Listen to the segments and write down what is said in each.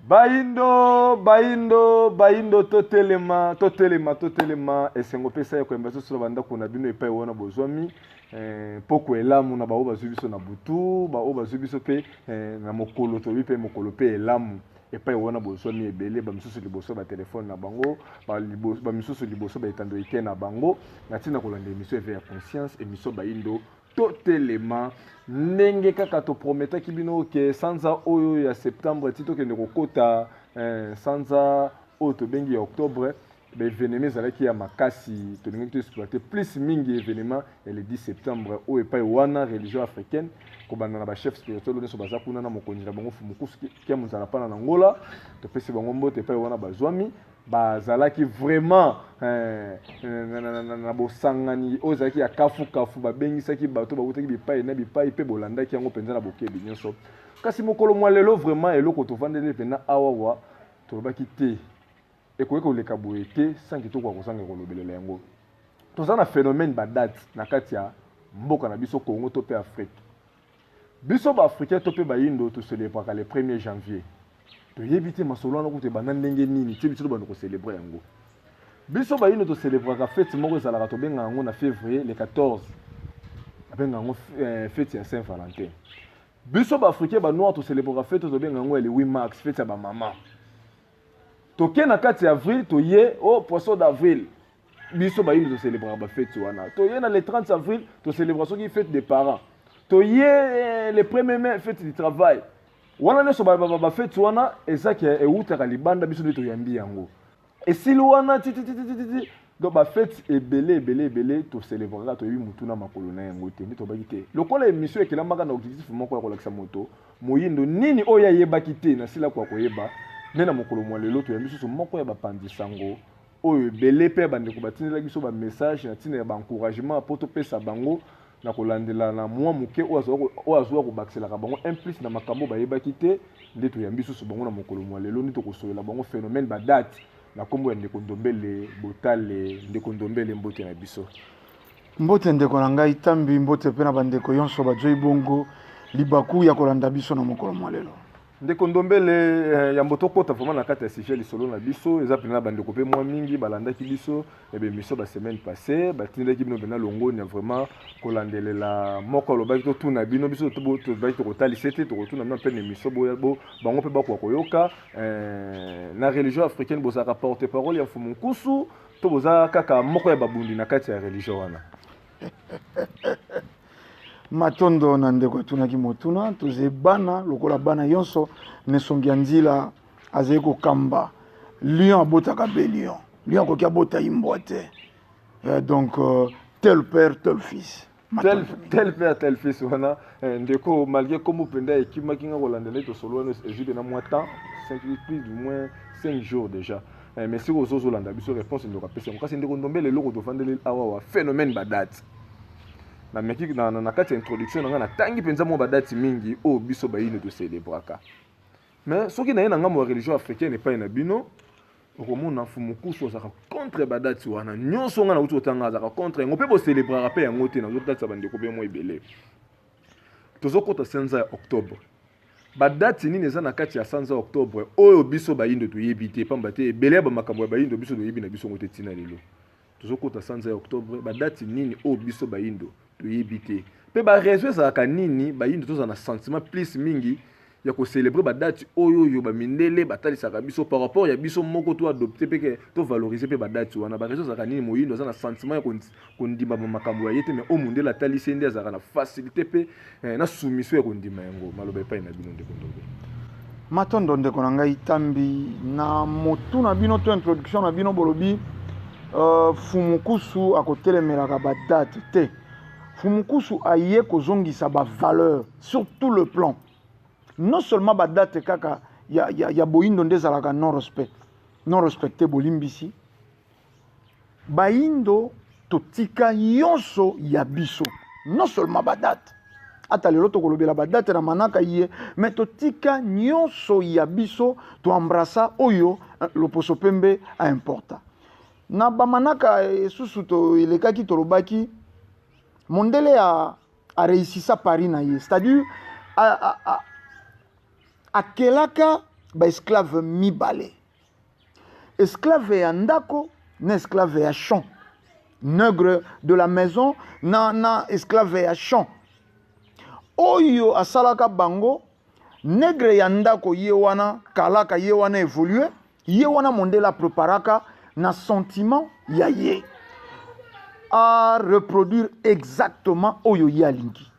Baindo totelema esengo pesa ya kwemba so banda kuna bino epai wana bozwami poko elamu na baoba zubiso na butu baoba zubiso pe na mokolo to bi pe mokolo pe elamu epai wana bozwami ebele ba misusu liboso ba telefone na bango ba misusu liboso ba etando ike na bango na tina kolanda émission éveil ya conscience émission Baindo totelema ndenge kaka to prometa kibino ke sanza oyo ya septembre tito ke ndekokota sanza oyo to bengi ya octobre ba événement ezalaki ya makasi to ndenge to exploiter plus mingi événement et le 10 septembre oyo epai wana religion africaine ko banda na ba chef spirituel neso baza kuna na mokonzi na bango fumukusu kia muzala pana na ngola to pesi bango mbote epai wana bazwami bazalaki vraiment na bosangani ozalaki ya kafu babengisaki bato bautaki bipai na bipai pe bolandaki yango penza na bokebi nyonso kasi mokolo mwa lelo vraiment eloko tovandeli pena awawa tolobaki te ekoki koleka boye te sanki tokwa kozanga kolobelela yango toza na phénomène badate na kati ya mboka na biso Congo to pe Afrique biso baafricain to pe bayindo toselebraka le 1er janvier toyebi te masolo wana kuti banda ndenge nini te biso bando ko célébrer yango biso bayindo to célébraka fête moko ezalaka tobenga yango na février le 14 abenga yango fête ya Saint-Valentin biso baafricain banoir to célébraka fête tobenga yango le 8 mars fête ya bamama toke na kati ya avril toye poisson d'avril biso bayindo to célébraka ba fête wana toye na le 30 avril to célébration qui fête des parents toye le 1er mai fête du travail wana neso ba fête wana ezaki eutaka libanda biso nde toyambi yango esili wana titi do ba fête ebele to célébrera to yebi mutu na makolo na yango te nde tobaki te lokola émission ekelamaka na objectif moko ya kolakisa moto moyindo nini oyo ayebaki te na sila kwa koyeba nde na mokolo mwa lelo toyambi susu moko ya bapandisango oyo ebele mpe bandeko batindelaki biso bamessage na ntina ya baencouragement po topesa bango na kolandela na mwa moke oyo azwa kobakiselaka bango implice na makambo bayebaki te nde toyambi susu bango na mokolo mwa lelo nde tokosolela bango phénomène badate na kombo ya ndeko ndombele botale ndeko ndombele mbote na biso mbote ndeko na ngai tambi mbote pe na bandeko yonso bajoyi bongo libaku ya kolanda biso na mokolo mwa lelo ndeko ndombele ya mboto kota vraiment na kati ya sujet lisolo na biso eza pena bandeko pe mwa mingi balandaki biso ebe mission ba semaine passée batindaki bino bena longo na vraiment kolandelela moko lobaki to tuna bino biso to baki to kotalisa te to kotuna na pene mission bo bango pe bakwa koyoka na religion africaine boza rapporter parole ya fumu kusu to boza kaka moko ya babundi na kati ya religion wana matondo na ndeko tunaki motuna toze bana lokola bana yonso nesongi ya nzila azali kokamba lion abotaka be lion akoki abota imbwa te donc tel père tel fils tel père tel fils wana ndeko malgré comme penda ekimaki nga kolandela tosolo wana ezwi na mwa temps plus du moins 5 jours déjà mais si ozolanda biso réponse ndeko apesa kasi ndeko ndombele eloko tofandeli awawa phénomène badate na meki na kati ya introduction nga na tangi penza mo badati mingi o biso bayino to célébraka mais soki na yena nga mo religion africaine epai na bino okomona fumukusu azaka contre badati wana nyonso nga na uti otanga azaka contre ngo pe bo célébraka pe yango te na zotata bandeko be mo ebele tozokota sanza ya octobre badati nini eza na kati ya sanza octobre oyo biso bayindo toyebi te pamba te ebele ba makambo ya bayindo biso toyebi na biso ngote tina lelo tozokota sanza ya octobre badati nini oyo biso bayindo toyebi te pe ba raison ezalaka nini bayindo toza na sentiment plus mingi ya ko célébrer badati oyo bamindele batalisaka biso par rapport ya biso moko to adopter pe to valoriser pe badati wana ba raison ezalaka nini moyindo aza na sentiment ya kondima makambo ya yete mais o mundela atalisi nde azalaka na facilité pe na soumission ya kondima yango maloba epai na bino ndeko ndombele matondo ndeko na ngai tambi na motu na bino to introduction na bino bolobi fumukusu akotelemelaka badate te fumukusu aye kozongisa bavaleur sur tout le plan non seulement badate kaka ya boyindo nde ezalaka non respecté bolimbisi bayindo totika yonso ya biso non seulement badate ata lelo tokolobela badate na manaka ye mais totika nyonso ya biso toembrasa oyo loposo pembe aimporta na bamanaka esusu toelekaki tolobaki mondele a réussi sa Paris na ye c'est-à-dire akelaka ba esclave mibale. Esclave ya ndako na esclave ya champ. Nègre de la maison na esclave ya champ. Oyo asalaka bango nègre ya ndako ye wana kalaka ye wana évoluer ye wana mondela préparaka na sentiment ya ye à reproduire exactement oyo ye alingi.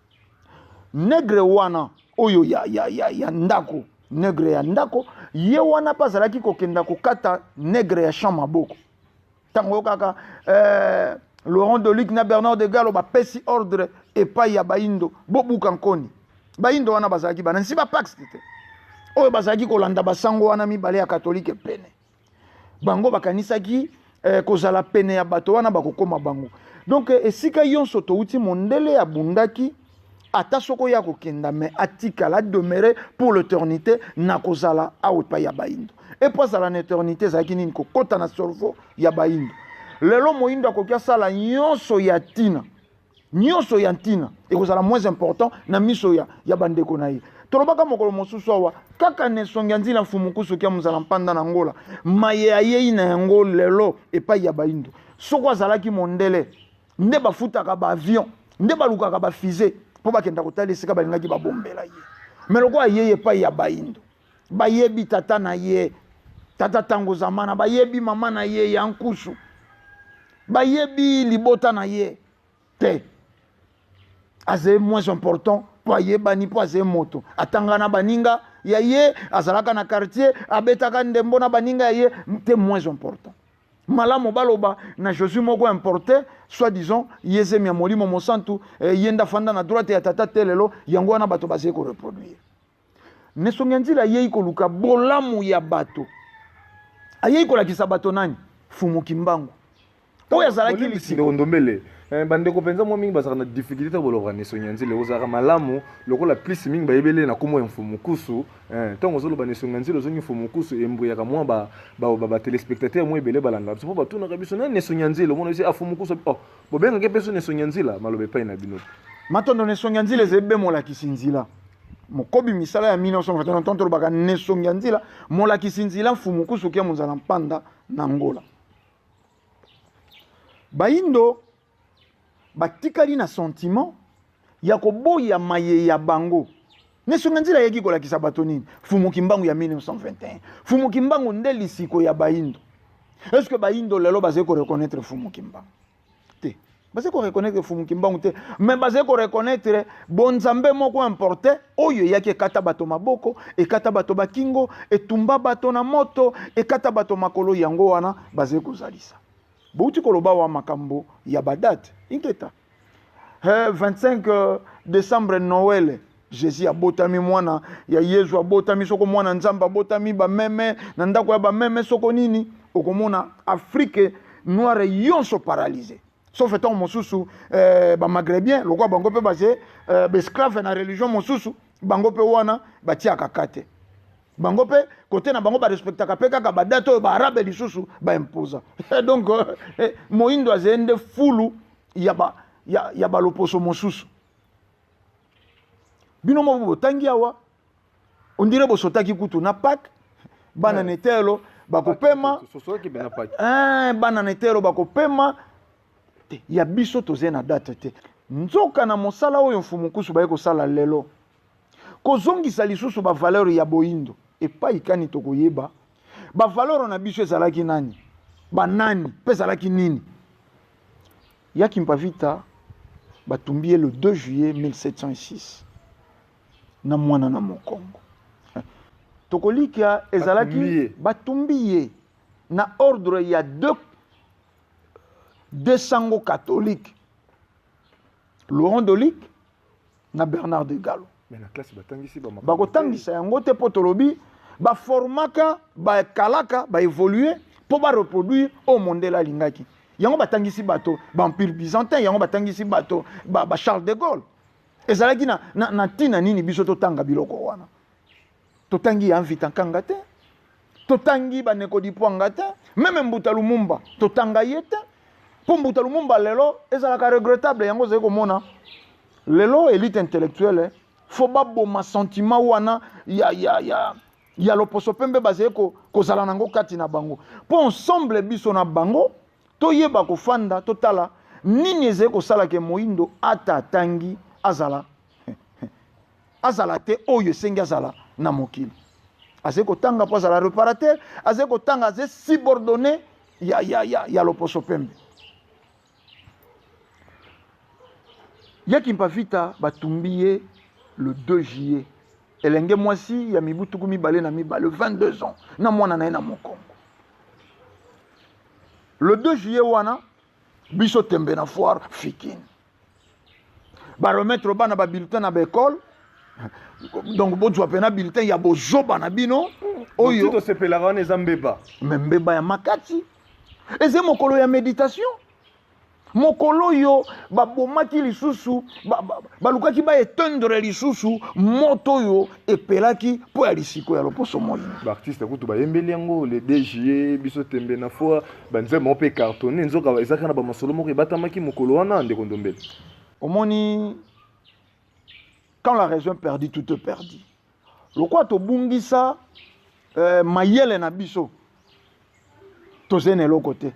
Nègre wana oyo ya ndako nègre ya ndako ye wana pazalaki kokenda kokata nègre ya champ maboko. Tango kaka Laurent Dolic na Bernard de Gallo bapesi ordre epai ya baindo bobuka nkoni. Baindo wana bazalaki banansi ba pax te. Oyo bazalaki kolanda basango wana mibale ya katolike pene. Bango bakanisaki kozala pene ya bato wana bakokoma bango. Donc esika yonso touti mondele ya bundaki ata soko ya kokenda mais atikala demeurer pour l'éternité na kozala awepa ya baindo. Et pour ça l'éternité zaki nini kokota na solvo ya baindo. Lelo moindo akokia sala nyonso ya tina. Nyonso ya ntina ekozala moins important na miso ya bandeko na ye. Tolobaka mokolo mosusu awa kaka nesongi nzila mfumukusu kia muzala mpanda na ngola maye aye na yango lelo epai ya baindo. Soko azalaki mondele nde bafutaka ba avion nde balukaka ba fusée po bakenda kotala esika balingaki babombela ye. Mais loko aye epai ya baindo bayebi tata na ye tata tango zamana bayebi mama na ye ya nkusu bayebi libota na ye te azé moins important po ayebani po azé moto atanga na baninga ya ye azalaka na quartier abetaka ndembo na baninga ya ye te moins important. Malamu baloba na Jésus moko importé soit disons yezemi ya molimo mosantu yenda fanda na droite ya tata telelo yango wana bato bazé ko reproduire. Nesongi nzila ye ikoluka bolamu ya bato aye ikolakisa bato nani fumu kimbangu oyo azalaki lisiko ndombele bandeko penza mo mingi bazaka na difficulté boloka nesongi nzila ozaka malamu lokola plus mingi bayebele na komo mfumu kusu ntongo zoloba nesongi nzila zongi mfumu kusu embuyaka mwa ba téléspectateur mo ebele balanga so ba tuna kabiso na nesongi nzila mona isi afumu kusu oh bobenga ke peso nesongi nzila malobe pa ina bino matondo nesongi nzila zebe molakisi nzila mokobi misala ya 1929 tolobaka nesongi nzila molakisi nzila mfumu kusu kia muzala mpanda na ngola. Baindo batikali na sentiment ya koboya maye ya bango. Nesongi nzila yeki kolakisa bato nini? Fumu kimbangu ya 1921. Fumu kimbangu nde lisiko ya baindo. Est-ce que baindo lelo bazé ko reconnaître fumu kimbangu? Te. Bazé ko reconnaître fumu kimbangu te. Mais bazé ko reconnaître bonzambe moko importé oyo yaki kata bato maboko e kata bato bakingo e tumba bato na moto e kata bato makolo yango wana bazé ko zalisa. Bouti koloba wa makambo ya badate inketa 25 décembre Noël Jésus abotami mwana ya Yesu abotami soko mwana nzamba abotami ba meme na ndako ya ba meme soko nini okomona Afrique noire yonso paralysé sauf étant mosusu ba maghrébien lokwa bango pe basé esclave na religion mosusu bango pe wana batia kakate bango pe côté na bango ba respectaka pe kaka badato ba arabe lisusu ba imposa donc moindo azende fulu ya ba loposo mosusu bino mo botangi awa ondire bosotaki kutu na pak bana netelo bakopema sosoki bena pak bana netelo bakopema ya biso tozena date te nzoka na mosala oyo mfumu kusu ba ko sala lelo kozongisa lisusu ba valeur ya boindo epai kani tokoyeba ba valeur na biso ezalaki nani banani pe ezalaki nini yaki mpavita batumbie le 2 juillet 1706 na mwana na mokongo tokolika ezalaki batumbiye na ordre ya deux sango catholique Laurent Dolic na Bernard de Gallo. Mais la classe batangisi ba bakotangisa yango te po tolobi ba formaka ba kalaka ba évoluer po ba reproduire au mondela lingaki yango batangisi bato ba empire byzantin yango batangisi bato ba Charles de Gaulle ezalaki na tina nini biso totanga biloko wana totangi ya Mvita Nkanga te totangi ba Nekodi Pwanga te même Mbuta Lumumba totanga yete po Mbuta Lumumba lelo ezalaka regrettable yango zeko mona lelo élite intellectuelle faut baboma sentiment wana ya ya loposo pembe bazali kozala nango kati na bango po ensemble biso na bango toyeba kofanda totala nini ezali kosala ke moyindo ata atangi azala te oyo esengi azala na mokili azali kotanga mpo azala reparateur azali kotanga azali subordonné ya loposo pembe yaki mpavita batumbi ye le 2 juillet elenge mwasi ya mibu tuku mibale na mibale 22 ans na mwana na ye na mokongo le 2 juillet wana biso tembe na foire fikine baremettre bana babulletin na baekole donc bozwa pena bulletin ya bozoba na bino oyo tosepelaka wana eza mbeba me mbeba ya makati eze mokolo ya méditation mokolo oyo babomaki lisusu balukaki baetendre lisusu moto oyo epelaki mpo ya lisiko ya loposo moyi baartiste kutu bayembeli yango le 2 juillet biso tembe na fois banzemba mpe cartonné nzoka ezaka na bamasolo moko ebatamaki mokolo wana ndeko ndombele omoni quand la raison perdit tout est perdu lokwa tobungisa mayele na biso tozene eloko te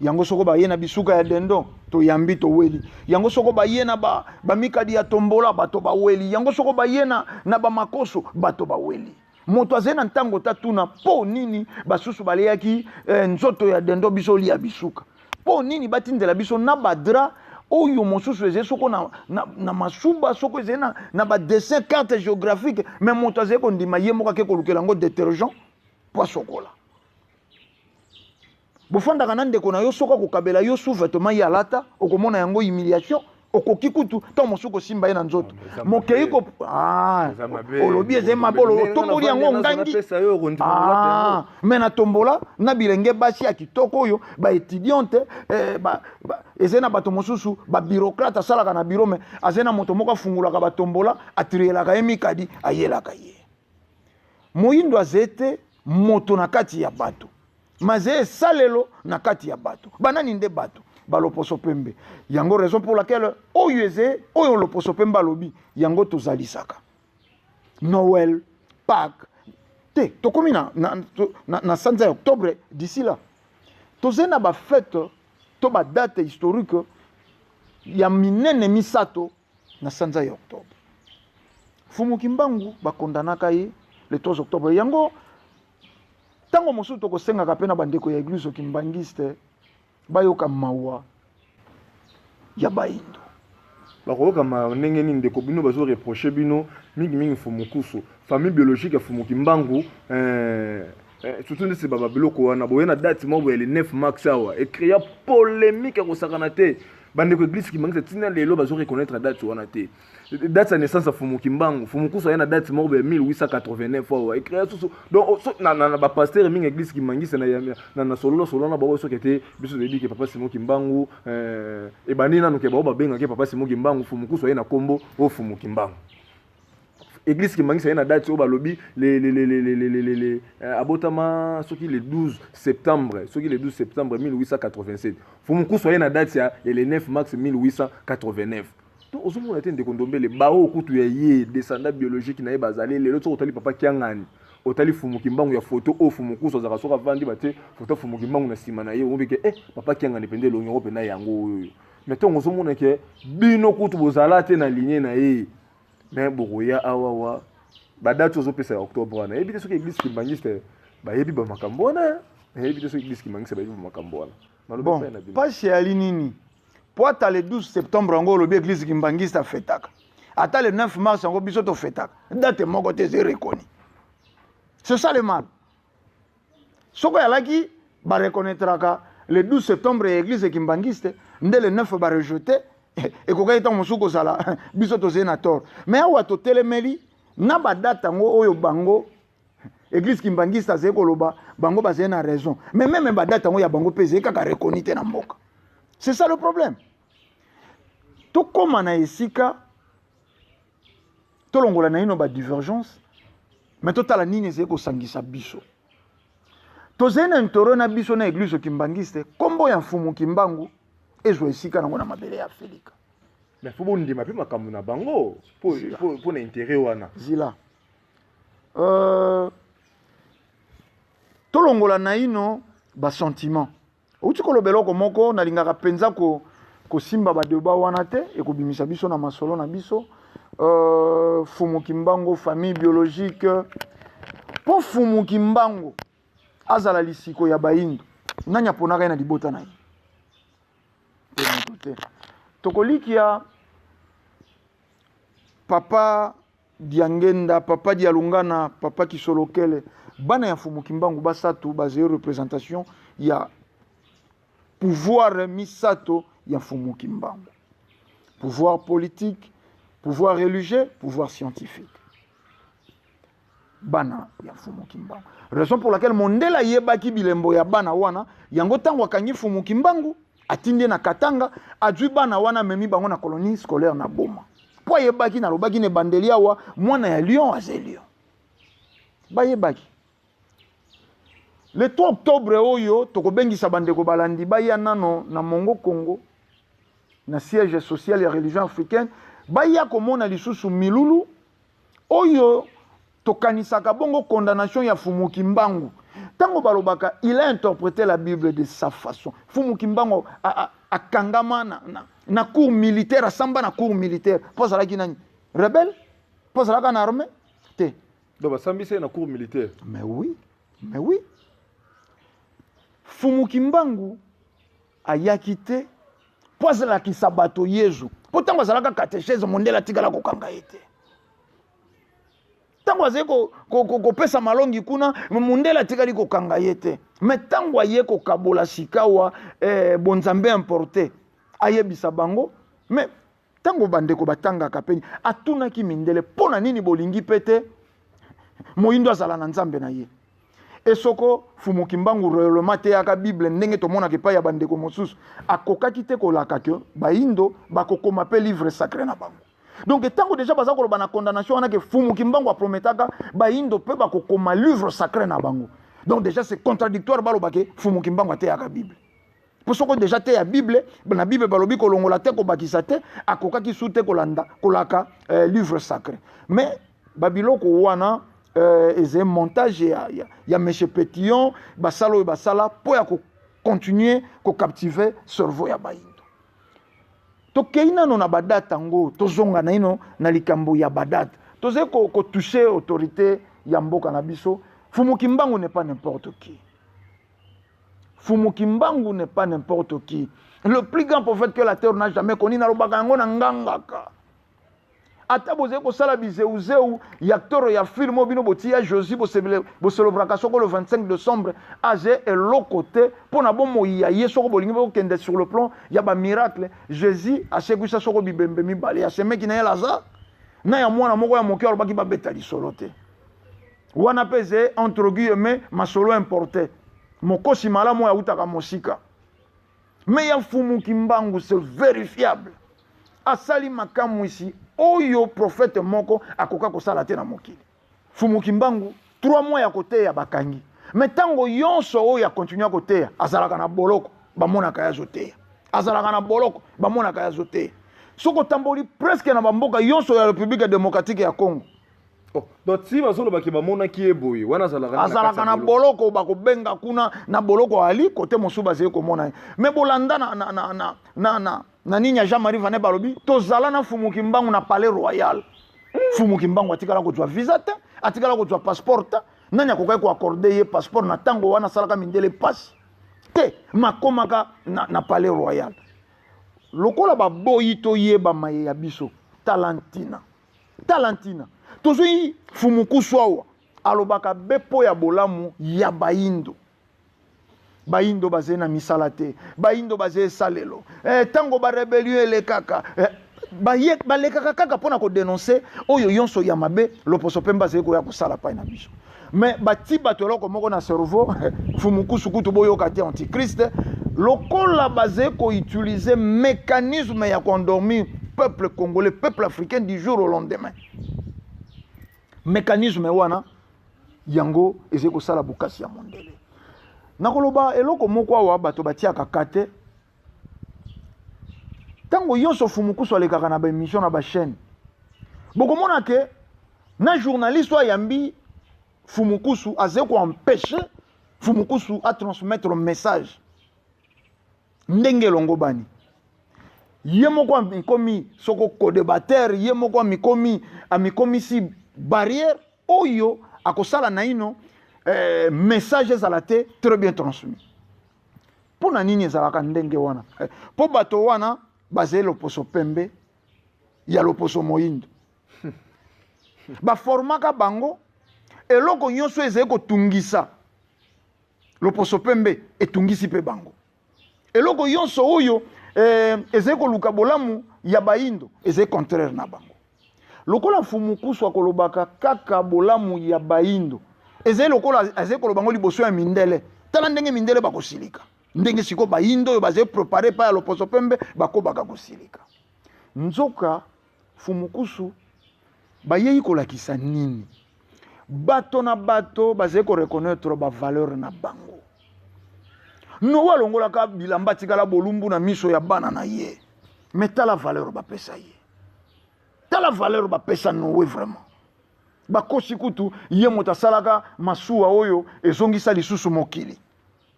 yango soko baye na bisuka ya dendo toyambi toweli yango soko baye na bamikadi ya tombola bato baweli yango soko baye na bamakoso bato baweli moto azali na ntango tatuna mpo nini basusu baleyaki nzoto ya dendo biso lia bisuka mpo nini batindela biso na badra oyo mosusu ezali soko na masuba soko ezali na badessin carte géographique mais moto azali kondima ye moko ake kolukela yango détergent po asokola bofandaka na ndeko na yo soka kokabela yo sous-vêtement ya lata okomona yango humiliation okoki kutu to mosuku osimba ye na nzoto mokei olobi ezali mabolo otomboli yango ngangi me na tombola na bilenge basi ya kitoko oyo baétudiante ezali na bato mosusu babureaucrate asalaka na biro me azali na moto moko afungulaka batombola atrielaka ye mikadi ayelaka ye moyindo azali te moto na kati ya bato maze esalelo na kati ya bato banani nde bato baloposo pembe yango raison pour laquelle oyo eze oyo loposo pembe alobi yango tozalisaka Noël Pâques te tokomi na sanza ya octobre d'ici là tozali na bafete to badate historique ya minene misato na sanza ya octobre fumuki mbangu bakondanaka ye le 3 octobre yango tango mosusu tokosengaka mpe na bandeko ya eglise okimbangiste bayoka mawa ya bayindo bakoyoka ndenge nini ndeko bino bazoreproche bino mingimingi fumukusu famille biologique ya fumuki mbangu surtout ndesi babiloko wana boye na date moko ya le 9 mars awa ekrea polémique ya kosakana te bandeko eglise kimbangisa tina lelo bazoreconnaître date wana te date ya naissance ya fumuki mbangu fumukusu aye na date moko ya 1889 awa ekrea susu donc na bapaster mingi eglise kimbangisa na sololo na bao soki ete biso toyebi ke papa simoki mbangu ebandi nanu ke bao babengaki papa simoki mbangu fumukusu aye na kombo oyo fumuki mbangu église kimbangisa aye na date oyo balobi abotama soki le 12 septembre 1887 fumukusu aye na date ya le 9 mars 1889 to ozomona te ndeko ndombele bao kutu ya ye descendant biologique na ye bazali lelo to otali papa kiangani otali fumuki mbangu ya photo o fumukusu azaka soka vandi bate photo fumuki mbangu na sima na ye obike papa kiangani pende longo pena yango oyo mais to ozomona ke bino kutu bozala te na ligne na ye mais bokoya awawa badate ozopesa ya octobre wana yebi te soki église kimbangiste bayebi bamakambo wana yebi te soki église kimbangiste bayebi bamakambo wana bon pasi yali nini po ata le 12 septembre yango olobi église kimbangiste afetaka ata le 9 mars yango biso tofetaka date moko te eze reconi c'est ça le mal soko yalaki bareconnaîtraka le 12 septembre ya église kimbangiste nde le 9 barejete ekokaki ntango mosusu kozala biso tozali na tort mais awa totelemeli na badate yango oyo bango église kimbangiste azali koloba bango bazali na raison mais même badate yango ya bango mpe ezali kaka reconi te na mboka c'est ça le problème tokóma na esika tolongola na ino badivergence mais totala nini ezali kosangisa biso tozali na intoro na biso na église kimbangiste kombo ya mfumuki mbangu ezwa esika nango na mabele ya Afrika mais faut bondima pe makambo na bango pour na intérêt wana zila tolongola na ino basentiment outi kolobela oko moko nalingaka mpenza kosimba badeba wana te ekobimisa biso na masolo na biso fumuki mbango famille biologique mpo fumuki mbango azala lisiko ya bayindo nani aponaka ye na libota na ye te moto te tokolikia papa diangenda papa dialungana papa kisolokele bana ya fumuki mbango basatu bazeye représentation ya pouvoir misato ya fumuki mbango pouvoir politique pouvoir religieux pouvoir scientifique bana ya fumuki mbango raison pour laquelle mondela yebaki bilembo ya bana wana yango tango akangi fumuki mbango atindi na Katanga adwi bana wana memi bango na colonie scolaire na Boma po yebaki na lobaki ne bandeli awa mwana ya Lion aze Lion ba yebaki le 3 octobre oyo tokobengisa bandeko balandi baya nano na Mongo Congo na siège social ya religion africaine baya komona lisusu milulu oyo tokanisaka bongo condamnation ya fumuki mbangu tango balobaka il a interprété la Bible de sa façon fumuki mbangu akangama na cour militaire asamba na cour militaire po azalaki nani rebelle po azalaka na armée te donc basambisa na cour militaire mais oui fumuki mbangu ayaki te po azalakisa bato yezu po ntango azalaka katechese mondele atikala kokanga ye te ntango azali kopesa malongi kuna mondele atikali kokanga ye te me ntango aye kokabola sikawa bonzambe importe ayebisa bango me ntango bandeko batangaka peni atunaki mindele mpo na nini bolingi pe te moyindo azala na nzambe na ye esoko fumuki mbangu réellement te yaka Bible ndenge tomonaka epai ya bandeko mosusu akokaki te kolaka ke bayindo bakokoma pe livre sacré na bango donc tango déjà baza koloba na condamnation wana ke fumuki mbangu aprometaka bayindo pe bakokoma livre sacré na bango donc déjà c'est contradictoire baloba ke fumuki mbangu te yaka Bible po soko déjà te ya Bible na Bible balobi kolongola te kobakisa te akokaki su te kolaka livre sacré mais babiloko wana un montage ya M. Pétillon basalo et basala pour continuer à captiver cerveau ya bayindo to keina no na badata ngo to zonga na ino na likambo ya badata to ze ko toucher autorité ya mboka na biso fumuki mbangu n'est pas n'importe qui fumuki mbangu n'est pas n'importe qui le plus grand prophète que la terre n'a jamais connu na lobaka ngo na ngangaka ata boze ko sala bizeuzeu ya acteur ya film bino botia Josie bo célébraka soko le 25 décembre age et l'autre côté pour na bomo ya yeso ko bolingi bo kende sur le plan ya ba miracle Jésus a seguisa soko bibembe mibale ya semeki na Lazare na ya mwana moko ya mokiolo baki ba betali solote wana peze entre guillemets masolo importé mokosi malamu ya utaka mosika mais ya fumuki mbangu c'est vérifiable asali makamu ici oyo prophète moko akoka kosala te na mokili fumuki mbangu 3 mois ya koteya bakangi mais tango yonso oyo ya continue koteya azalaka na boloko bamonaka ya zoteya azalaka na boloko bamonaka ya zoteya soko tamboli presque na bamboka yonso ya République démocratique ya Congo donc si bazolo baki bamona ki eboye wana azalaka na boloko bakobenga kuna na boloko ali kote mosu bazeli komona mais bolanda na nini ya Jean-Marie Vanet balobi tozala na fumuki mbangu na palais royal fumuki mbangu atikala kozwa visa te atikala kozwa passeport nani akokai ko accorder ye passeport na tango wana salaka mindele passe te makomaka na palais royal lokola baboyi toyeba maye ya biso talantina tozwi fumuku swawa alobaka bepo ya bolamu ya bayindo baze na misala te bayindo baze salelo tango ba rebellion elekaka balekaka kaka pona ko dénoncer oyo yonso ya mabe loposo pemba ze ko ya kusala pa na biso mais bati batoloko moko na cerveau fumuku sukutu boyoka te antichrist lokola baze ko utiliser mécanisme ya ko endormir peuple congolais peuple africain du jour au lendemain mécanisme wana yango eze ko sala bukasi ya mondele nakoloba eloko moko awa bato batiaka kate tango yonso fumuku so alekaka na ba émission na ba chaîne bokomona ke na journaliste ayambi Fumukusu azeko empêcher Fumukusu à transmettre le message. Ndenge longo bani. Yemoko amikomi soko co-débatteur, yemoko amikomi si barrière oyo akosala na ino message ezalate très bien transmis. Pona nini ezalaka ndenge wana? Po bato wana bazé loposo pembe ya loposo moyindo. Ba formaka bango eloko nyonso ezeko tungisa loposo pembe etungisi pe bango. Eloko nyonso oyo ezeko luka bolamu ya baindo eze contraire na bango. Lokola Fumukusu akolobaka kaka bolamu ya baindo eze lokola ezeko lobango liboso ya mindele. Tala ndenge mindele bakosilika. Ndenge siko baindo yo baze préparer pa ya loposo pembe bako baka kosilika. Nzoka Fumukusu bayei kolakisa nini? Bato na bato baze ko reconnaître ba valeur na bango. No walongola ka bilamba tikala bolumbu na miso ya bana na ye. Mais ta la valeur ba pesa ye. Ta la valeur ba pesa nowe vraiment. Ba kosi kutu ye motasalaka masuwa oyo ezongisa lisusu mokili.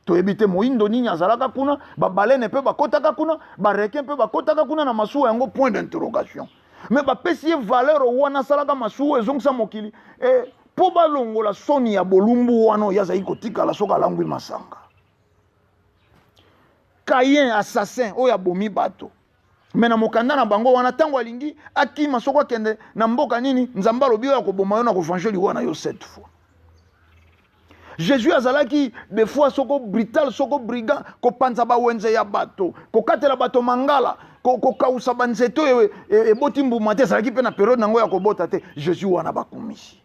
To ebite moindo nini azalaka kuna, ba balene pe bakotaka kuna, ba requin pe bakotaka kuna na masuwa yango point d'interrogation. Mais ba pesi ye valeur wana salaka masuwa ezongisa mokili. Po balongola soni ya bolumbu wana yaza iko tikala soka langwi masanga. Caïn assassin oya bomi bato. Mena mokanda na bango wana tango alingi akima soko kende na mboka nini nzamba lobi oya ko boma yo na ko vangeli wana yo 7 fois. Jésus azalaki des fois soko brutal soko brigand ko panza ba wenze ya bato ko katela bato mangala ko kausa banzeto e botimbu mate azalaki pe na période nango ya ko bota te Jésus wana bakumisi.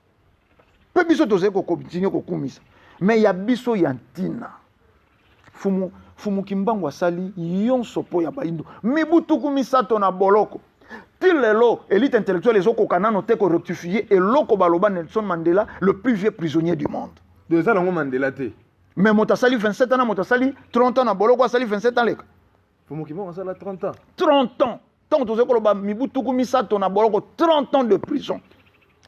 Pe biso toze ko continue ko kumisa. Mais ya biso ya ntina. Fumu kimbangu asali yonso po ya baindo mibutuku misato na boloko tilelo élite intellectuelle ezoko kanano te ko rectifier eloko baloba Nelson Mandela le plus vieux prisonnier du monde. Déjà nango Mandela te. Mais motasali 27 ans motasali 30 ans na boloko asali 27 ans leka. Fumu kimbangu asala 30 ans. 30 ans. Tant que tozeko loba mibutuku misato na boloko 30 ans de prison.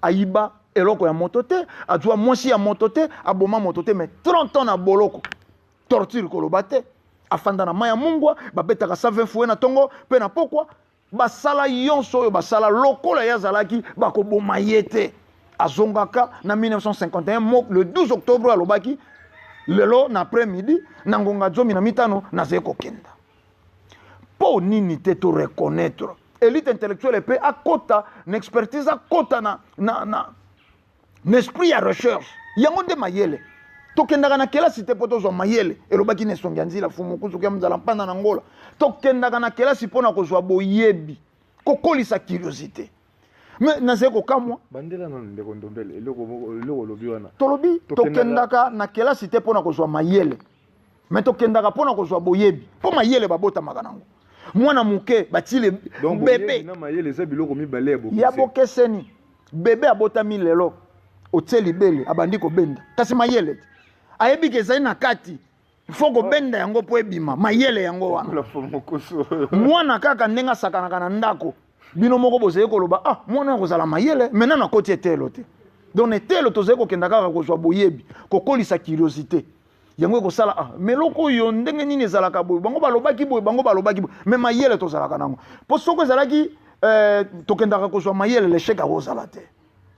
Ayiba eloko ya motote, adwa mwasi ya motote, aboma motote mais 30 ans na boloko. Torture kolobate. Afanda na maya mungwa babetaka 120 fouet na tongo pe na pokwa basala yonso yo basala lokola ya zalaki bakoboma yete azongaka na 1951 le 12 octobre alobaki lelo na après-midi na ngonga zomi na mitano na zeko kenda po nini te to reconnaître élite intellectuelle pe akota na expertise akota na esprit ya recherche yango nde mayele tokendaka na kelasi te po tozwa mayele elobaki na esongi ya nzila Fumukusu ya mzala mpanda na ngola tokendaka na kelasi mpona kozwa boyebi kokolisa curiosité mais nazali kokamwa bandela na ndeko ndombele eloko lobi wana tolobi tokendaka na kelasi te mpona kozwa mayele mais tokendaka mpona kozwa boyebi mpo mayele babotamaka nango mwana moke batile bebe na mayele eza biloko mibale ya bokeseni bebe abotami lelo otie libele abandi kobenda kasi mayele te ayebi ke ezali na kati foko benda yango po ebima mayele yango wana mwana kaka ndenge asakanaka na ndako bino moko bozali koloba mwana akozala mayele mena na koti etelo te donc etelo tozali kokenda kaka kozwa boyebi kokolisa curiosité yango ekosala meloko oyo ndenge nini ezalaka boye bango balobaki boye bango balobaki boye me mayele tozalaka nango mpo soko ezalaki tokendaka kozwa mayele lesheke akozala te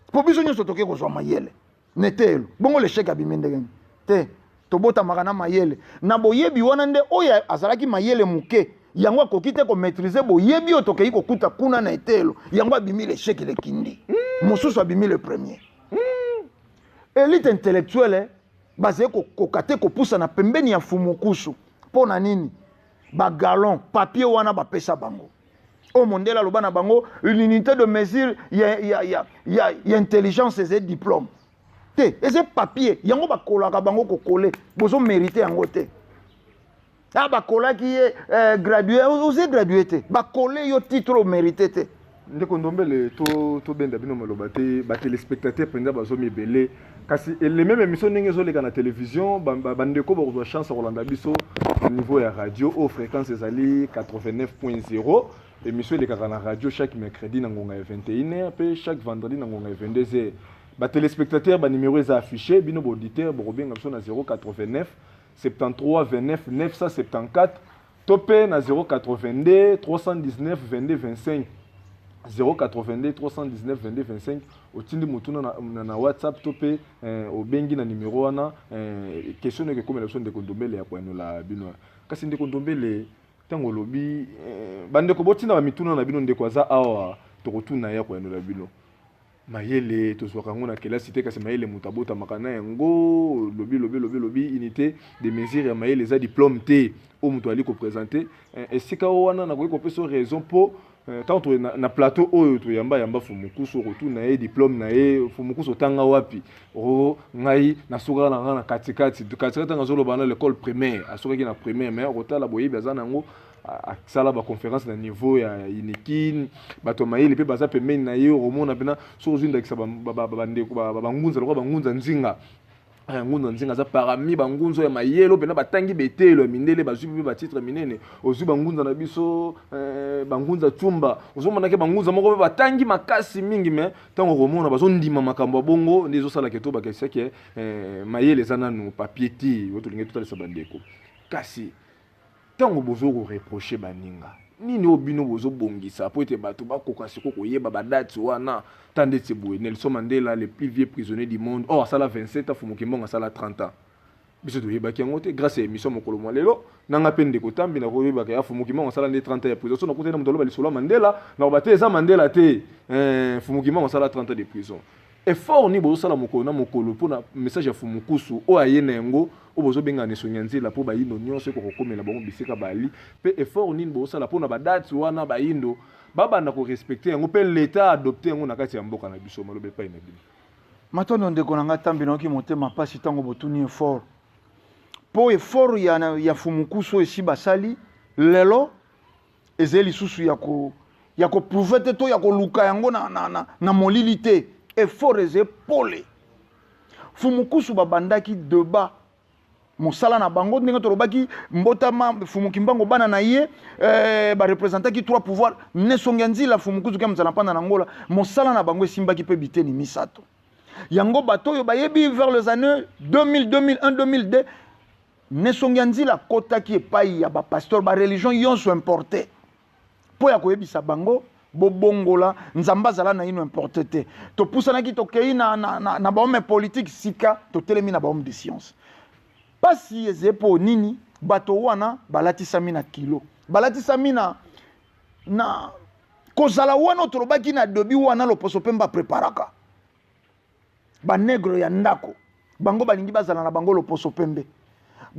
mpo biso nyonso toke kozwa mayele netelo bongo lesheke abimi ndenge te tobotamaka na mayele na boyebi wana nde oyo azalaki mayele moke yango akoki te komaîtriser boyebi oyo tokei kokuta kuna na etelo yango abimi lesheke lekindi mosusu abimi le premier élite intellectuelle bazali kokoka te kopusa na pembeni ya Fumukusu mpo na nini bagalon papier wana bapesa bango o mondela aloba na bango une unité de mesure ya intelligence ezali diplôme te eze papier yango bakolaka bango kokole bozo mérité yango te bakolaki ye gradué oze gradué te bakole yo titre mérité te ndeko ndombele to benda bino maloba te ba téléspectateur penza bazo mibele kasi les mêmes émissions ndenge ezoleka na télévision bandeko bakozwa chance kolanda biso au niveau ya radio au fréquence ezali 89.0 émission elekaka na radio chaque mercredi na ngonga ya 21h pe chaque vendredi na ngonga ya 22h ba téléspectateur ba numéro est affiché bino bo auditeur bo benga biso na 089 73 29 974 topé na 082 319 22 25 082 319 22 25 otindi mutuna na WhatsApp topé au bengi na numéro wana question que comme l'élection de kondombele ya kwano la bino kasi ndeko ndombele tango lobi bandeko botina ba mituna na bino ndeko aza awa tokotuna ya kwano la bino mayele tozwaka ngo na kelasi te kasi mayele mutabota makana yango lobi unité de mesures ya mayele za diplôme te o mutu ali ko présenter esika wana na ko peso raison po tant na plateau oyo to yamba fumukuso rotuna e diplôme na e fumukuso tanga wapi o ngai na soka na katikati ngazolo bana l'école primaire asoka ki na primaire mais rotala boye bazana ngo sala ba conférence na niveau ya inikini bato mayele pe baza pembeni na ye romona pena so zinda kisa bandeko bangunza lokwa bangunza nzinga ngunza nzinga za parami bangunzo ya mayelo pena batangi betelo mindele bazubi ba titre minene ozu bangunza na biso bangunza tumba ozomona ke bangunza moko batangi makasi mingi me tango romona bazondima makambo bongo ndizo sala keto bakisa ke mayele zana no papier ti woto linge tutalisa bandeko kasi tango bozo reprocher baninga nini obino bozo bongisa po ete bato bakoka siko koyeba badati wana tande teboué Nelson Mandela le plus vieux prisonnier du monde oh sala 27 ans Fumukimbonga sala 30 ans biso toyeba ki ngote grâce à émission mokolo mwa lelo nanga pende ko tambi na koyeba ka Fumukimbonga sala 30 ans ya prison so na kotena mutolo balisolo Mandela na obate eza Mandela te Fumukimbonga sala 30 ans de prison effort ni bozo sala mokolo na mokolo pona message ya Fumukusu o ayena yango o bozo benga ne sonyanzela po bayindo nyonso ko kokomela bango bisika bali pe effort ni bozo sala pona badati wana bayindo babanda ko respecter yango pe l'état adopté yango na kati ya mboka na biso malobe pa ina bino matondo ndeko nanga tambi noki motema pasi tango botuni effort po effort ya Fumukusu esi basali lelo ezeli susu ya ko prouver te to ya ko luka yango na molilité effort eze pole Fumukusu babandaki deba mosala na bango ndenge tolobaki mbotama Fumukimbango bana na ye ba représentaki trois pouvoirs nesonga nzila Fumukusu ke mzala panda na ngola mosala na bango esimbaki pe biteni misato yango bato yo bayebi vers les années 2000 2001 2002 nesonga nzila kotaki epai ya ba pasteur ba religion yonso importé po ya koyebisa bango bobongola nzamba zala na ino importé te to pusanaki to kei na bahomme politique sika to telemi na bahomme de science pasi ezepo nini bato wana balatisami na kilo balatisami na kozala wana tolobaki na dobi wana loposo pemba preparaka ba negro ya ndako bango balingi bazala na bango loposo pembe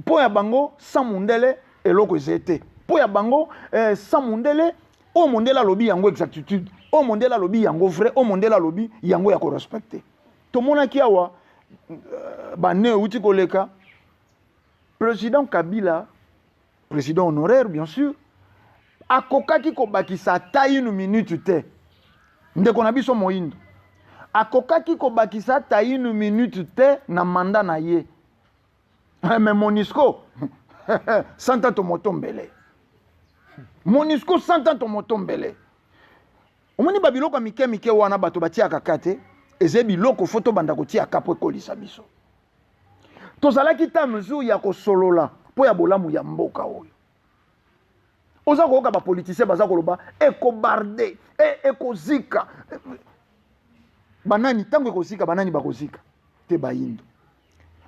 po ya bango samundele eloko ezete po ya bango samundele o mondela lobi yango exactitude o mondela lobi yango vrai o mondela lobi yango ya ko respecter to mona ki awa ba ne uti koleka président Kabila président honoraire bien sûr akokaki ko bakisa ta une minute te ndeko na biso moyindo akokaki ko bakisa ta une minute te na mandat na ye mais Monisco santa to motombele Monisco santa to motombele omoni babiloko mike wana bato batia kakate eze biloko foto banda kotia kapo ekolisa biso tozalaki ta mesure ya kosolola po ya bolamu ya mboka oyo oza koyoka bapolitisien baza koloba ekobarde ekozika banani ntango ekozika banani bakozika te bayindo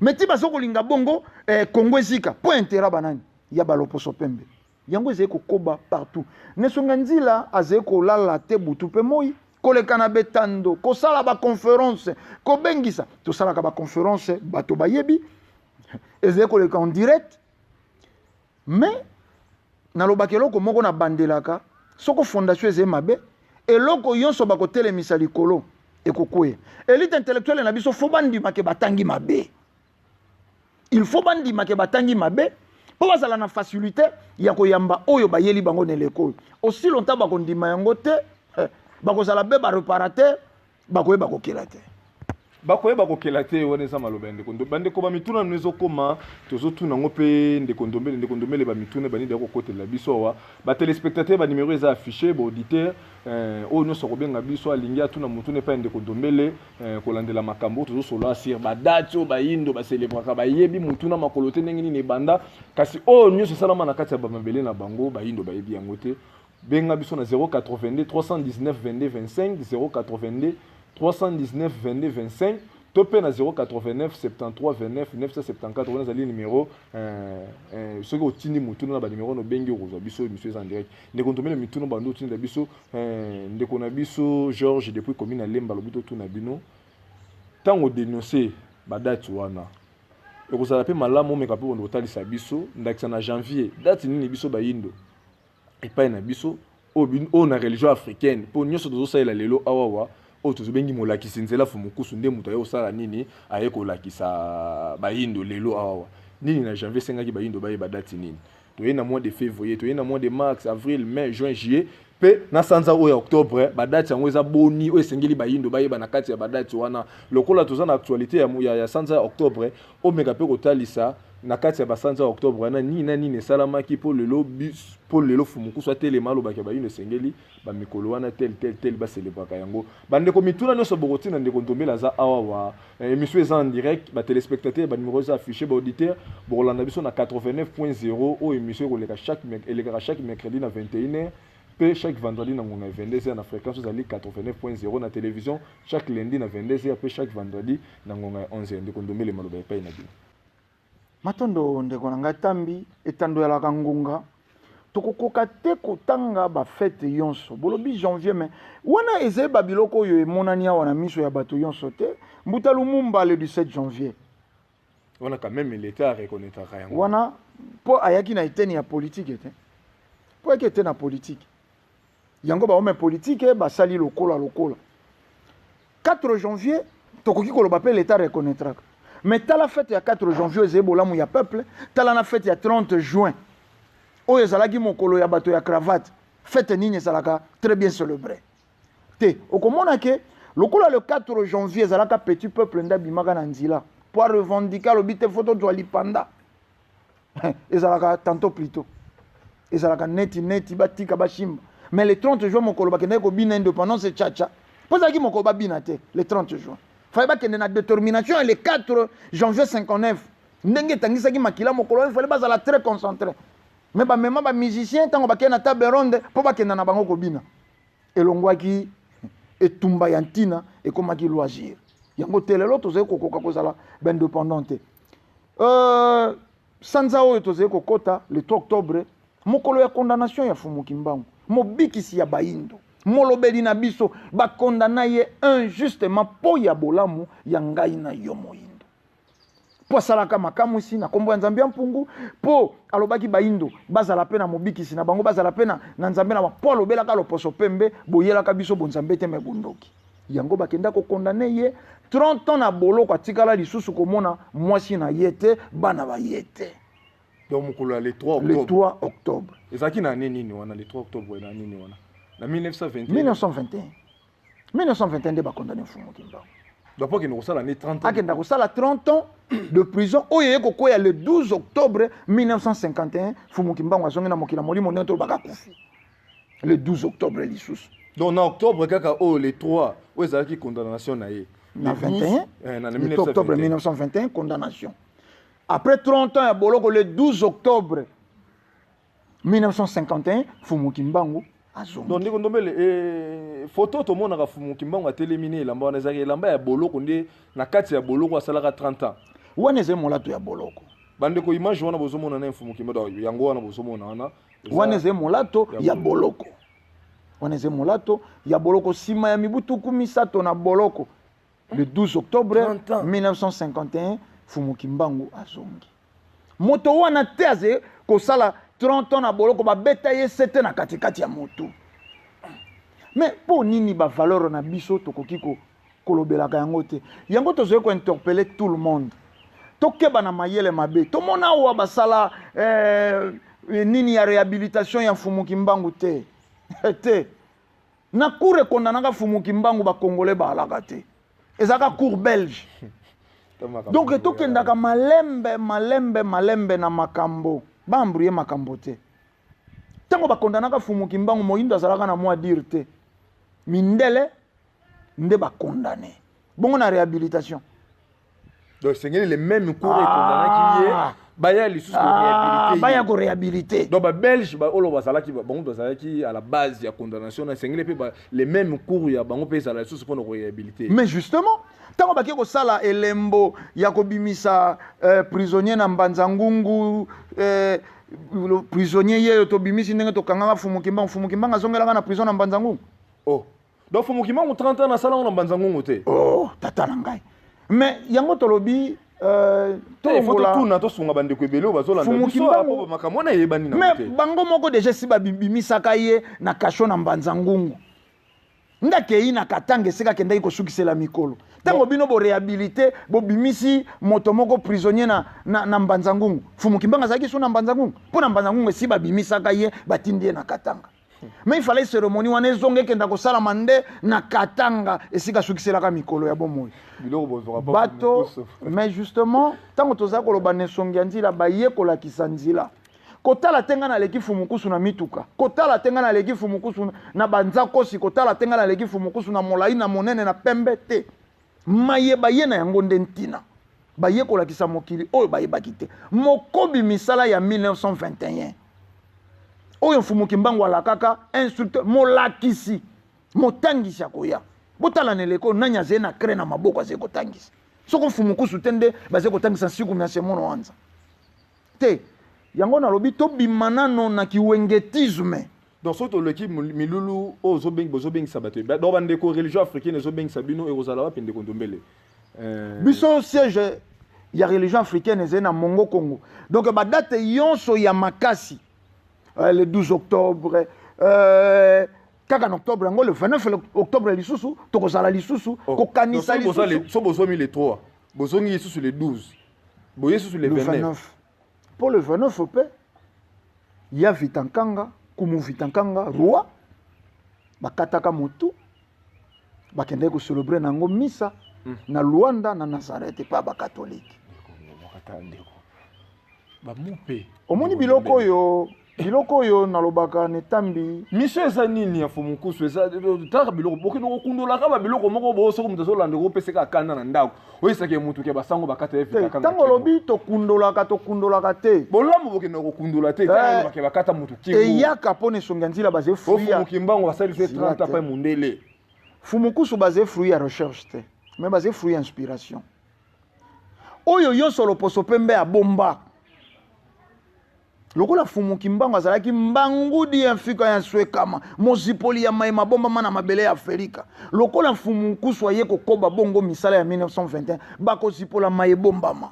meti bazo kolinga bongo Kongo ezika po intera banani ya baloposo pembe yango ezali kokoba partout nesonga nzila azali kolala te butu pe moi koleka na betando kosala baconférence kobengisa tosalaka baconférence bato bayebi ezali koleka en direct mais nalobaki eloko moko na bandelaka soko fondation ezali mabe eloko yonso bakotelemisa likolo ekokwea élite intellectuelle na biso fo bandimake batangi mabe il faut bandimake batangi mabe po bazala na facilité ya koyamba oyo bayeli bango neleko aussi longtemps bakondima yango te bakozala be ba reparateur bakoyeba kokela te bakoyeba kokela te wana eza maloba ya ndeko bandeko bamituna no ezokoma tozotuna ngo mpe ndeko ndombele bamituna banidi ya kokotela biso awa batelespectateur banimero eza affiché baauditeur oyo nyonso akobenga biso alingi atuna motuna epai ndeko ndombele kolandela makambo tozosolo asir badati oyo bayindo baselebraka bayebi motuna makolo te ndenge nini ebanda kasi oyo nyonso esalama na kati ya bamabele na bango bayindo bayebi yango te benga biso na 082 319 22 25 082 319 22 25 topé na 089 73 29 974 on a le numéro ce que otindi mutuno na ba numéro no bengi okozwa biso monsieur en direct ndeko ntomele mituno bando otindi biso ndeko na biso Georges depuis commune à Lemba lobito tuna bino tango dénoncer ba date wana ekozala pe malamu meka pe ondo talisa biso ndakisa na janvier date nini biso ba yindo epai na biso o na religion africaine po nyonso tozosalela lelo awawa o tozobengi molakisi nzela fu mukusu nde muto aye osala nini aye kolakisa bayindo lelo awawa nini na janvier sengaki bayindo bayeba date nini toye na mois de février toye na mois de mars avril mai juin juillet pe na sanza oyo octobre badate yango eza boni oyo esengeli bayindo bayeba na kati ya badate wana lokola toza na actualité ya sanza octobre omeka pe kotalisa na kati ya basanza octobre na nini esalamaki po lelo fumukusu atelema alobaki bayindo esengeli bamikolo wana tel baselebraka yango bandeko mituna nyonso bokotina ndeko ntombela aza awawa émission eza en direct batelespectateur banimero eza affiché baauditeur bokolanda biso na 89.0 oyo émission ekolekaka chaque mercredi na 21h pe chaque vendredi na ngonga 22h na fréquence ezali 89.0 na télévision chaque lundi na 22h pe chaque vendredi na ngonga 11h ndeko ntombele maloba epai na bino matondo ndeko na ngai tambi etando ya la ngonga tokokoka te kotanga ba fête yonso bolobi janvier mais wana ezali babiloko oyo emonani awa na miso ya bato yonso te mbuta lumumba le 17 janvier wana quand même l'état reconnaîtra yango wana po ayaki na eteni ya politique te po ayaki eteni na politique yango baome politique basali lokola 4 janvier tokoki koloba pe l'état reconnaîtra mais tala fête ya 4 janvier ezali bolamu ya peuple tala na fête ya 30 juin oyo ezalaki mokolo ya bato ya cravate fête nini ezalaka très bien célébré te okomona ke lokola le 4 janvier ezalaka petit peuple ndabimaka na nzila po revendiquer alobi te foto twa lipanda ezalaka tantôt plutôt ezalaka neti batika bashimba mais le 30 juin mokolo bakendaki kobina indépendance tchacha po ezalaki mokolo babina te le 30 juin fallait bakende na détermination le 4 janvier 59 ndenge etangisaki makila mokolo il fallait bazala très concentré mais bamema bamusicien ntango bakende na table ronde mpo bakenda na bango kobina elongwaki etumba ya ntina ekomaki loisir yango te lelo tozali kokoka kozala baindépendant te sanza oyo tozali kokota le 3 octobre mokolo ya condamnation ya fumuki mbangu mobikisi ya bayindo molobeli na biso bakondana ye injustement po ya bolamu ya ngai na yo moyindo po asalaka makamu esi na kombo ya nzambe ya mpungu po alobaki bayindo bazala pe na mobikisi na bango bazala pe na nzambe na bango po alobelaka loposo pembe boyelaka biso bonzambe te mebundoki yango bakenda kokondane ye 30 ans na boloko atikala lisusu komona mwasi na ye te bana baye te donc mokolo ya le 3 octobre le 3 octobre ezalaki na nini wana le 3 octobre na nini wana na 1921 nde bakondane fumuki mbangu donc pour que nous resala né 30 ans akenda kosala 30 ans de prison oyo ye kokoya le 12 octobre 1951 fumuki mbangu azongi na mokili molimo ndenge to bakakufi le 12 octobre lisusu donc na octobre kaka oh le 3 oyo ezalaki condamnation na ye na 21 na le 12 octobre 1921 condamnation après 30 ans ya boloko le 12 octobre 1951 fumuki mbangu azongi donc ndeko ndombele photo tomonaka fumuki mbangu atelemini elamba wana ezalaki elamba ya boloko nde na kati ya boloko asalaka 30 ans wana ezali molato ya boloko bandeko image wana bozomona na fumuki mbangu yango wana bozomona wana ezali molato ya boloko wana ezali molato ya boloko nsima ya mibutuku misato na boloko le 12 octobre 1951 fumuki mbangu azongi moto wana te azali kosala 30 ans na boloko babeta ye sete na katikati ya motu mais po nini bavaleur na biso tokoki kolobelaka yango te yango tozali kointerpeller tout le monde tokeba na mayele mabe tomona awa basala nini ya réhabilitation ya fumuki mbangu te na cour ekondanaka fumuki mbangu bakongole baalaka te ezaka cour belge. Donc tokendaka malembe na makambo bambrouye makambo te. Tango bakondanaka Fumu Kimbangu Moyindo azalaka na mwa dire te. Mindele nde bakondane. Bongo na réhabilitation. Donc c'est les mêmes cours condamnés qui est baya li sous réhabilité. Baya ko réhabilité. Donc ba belge ba olo bazala ki bango bazala ki à la base ya condamnation na sengele pe les mêmes cours ya bango pe za la sous pour réhabilité. Mais justement tango baki ko sala elembo ya ko bimisa prisonnier na Mbanzangungu prisonnier ye to bimisi ndenge to kangaka Fumu Kimbangu azongelaka na prison na Mbanzangungu. Oh. Donc Fumu Kimbangu 30 ans na sala na Mbanzangungu te. Oh, tata na ngai. Mais yango tolobi tuna to sunga bande ko ebelo bazolanda biso apo makamona yebani na mais bango moko déjà si babimisaka ye na kasho na Mbanzangungu ndake ina katanga sika kendaki ko sukisela mikolo tango bino bo réhabilité bo bimisi moto moko prisonnier na Mbanzangungu Fumu Kimbangu azaki so na Mbanzangungu pona Mbanzangungu si babimisaka ye batindi ye na katanga. Mais il fallait cérémonie wana ezonge kenda ko sala mande na katanga esika sukiselaka mikolo ya bomoi bato. Mais justement tango toza koloba nesongi ya nzila baye kolakisa nzila kotala tenga na leki Fumukusu na mituka kotala tenga na leki Fumukusu na banzakosi kotala tenga na leki Fumukusu na molai na monene na pembe te maye baye na yango nde ntina baye kolakisa mokili oyo baye bakite mokobi misala ya 1921 oyo Fumu Kimbangu alakaka instructeur molakisi motangisa koya botala neleko nanya ze na cré na maboko aze kotangisa soko Fumukusu tende baze kotangisa siku mya semono wanza te yango na lobi to bimanano na kiwengetisme. Donc soto leki milulu ozobeng sabato do bande ko religion africaine ezobeng sabino e ozala wapi ndeko ndombele biso siège ya religion africaine ezena Mongo Congo. Donc ba date yonso ya makasi le 12 octobre, kaka en octobre, le 29 octobre, lisusu, tokozala lisusu, kokanisa lisusu. So bozomi le 3, bozomi lisusu le 12, boye lisusu le 29. Pour le 29 au paix, il y a Vitankanga, Kumu Vitankanga, roi, bakataka motu, bakende ko célébrer nango misa, na Luanda, na Nazareth, pas ba catholique. Ba mupe. Omoni biloko yo. Biloko yo nalobaka netambi mission eza nini ya Fumukusu eza taka biloko bokino kokundola ka ba biloko moko bo soko mutu zolanda ko peseka kanda na ndako oyisake mutu ke basango bakata efika kanga tango lobi to kundolaka te bolamu bokino kokundola te kana ke bakata mutu kingo eyaka pone songa nzila baze fruit Fumu Kimbangu basali fait 30 ans pa mundele Fumukusu baze fruit ya recherche te mais baze fruit ya inspiration oyo yo solo poso pembe a bomba. Lokola Fumu Kimbangu azalaki mbangudi ya Afrika ya swekama mozipoli ya maima bomba mana mabele ya Afrika. Lokola Fumukusu aye kokoba bongo misala ya 1921 bako zipola maye bombama.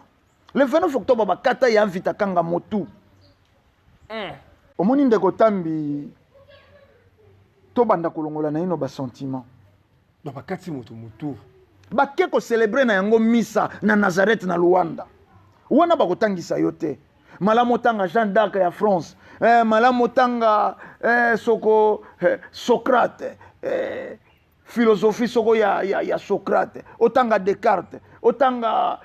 Le 29 octobre bakata ya Vitakanga motu. Omoni ndeko tambi to banda kolongola na ino ba sentiment. Ba bakati mutu. Bake ko célébrer na yango misa na Nazareth na Luanda. Wana bakotangisa yote. Malamotanga Jean d'Arc ya France, malamotanga soko Socrate, philosophie soko ya Socrate, otanga Descartes, otanga